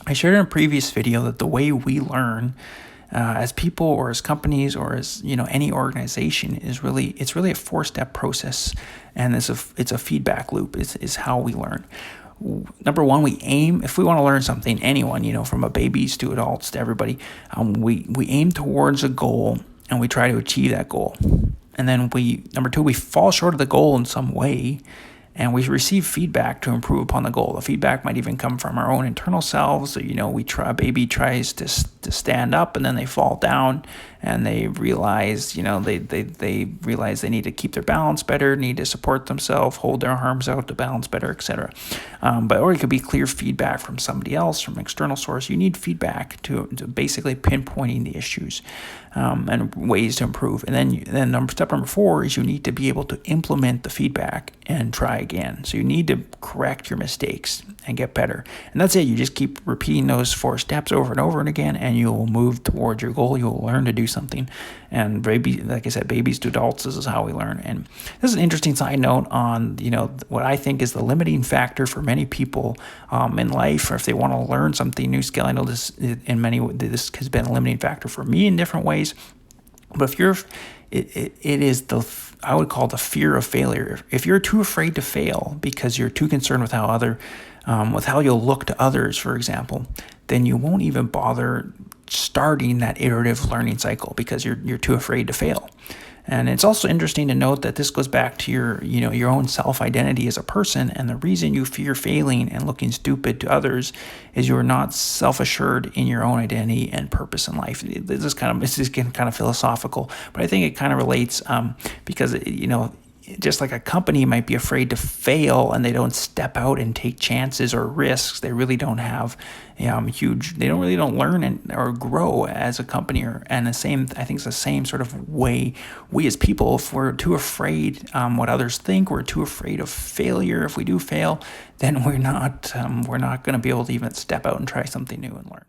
I shared in a previous video that the way we learn as people or as companies or as any organization it's really a 4-step process, and it's a feedback loop is how we learn. Number one, we aim, if we want to learn something, anyone, from a babies to adults to everybody, we aim towards a goal and we try to achieve that goal. And then number two, we fall short of the goal in some way, and we receive feedback to improve upon the goal. The feedback might even come from our own internal selves. So, a baby tries to stand up and then they fall down, and they realize, they realize they need to keep their balance better, need to support themselves, hold their arms out to balance better, etc. Or it could be clear feedback from somebody else, from an external source. You need feedback to basically pinpointing the issues and ways to improve. And then step number 4 is you need to be able to implement the feedback and try again. So you need to correct your mistakes and get better. And that's it. You just keep repeating those 4 steps over and over and again, and you'll move towards your goal. You'll learn to do something. And like I said, babies to adults, this is how we learn. And this is an interesting side note on, what I think is the limiting factor for many people in life, or if they want to learn something new skill. I know this has been a limiting factor for me in different ways. But if it is I would call the fear of failure. If you're too afraid to fail because you're too concerned with how you'll look to others, for example, then you won't even bother starting that iterative learning cycle because you're too afraid to fail. And it's also interesting to note that this goes back to your own self-identity as a person, and the reason you fear failing and looking stupid to others is you're not self-assured in your own identity and purpose in life. This is kind of philosophical, but I think it kind of relates because just like a company might be afraid to fail and they don't step out and take chances or risks, they really don't have they don't learn or grow as a company. And I think it's the same sort of way we as people, if we're too afraid what others think, we're too afraid of failure. If we do fail, then we're not going to be able to even step out and try something new and learn.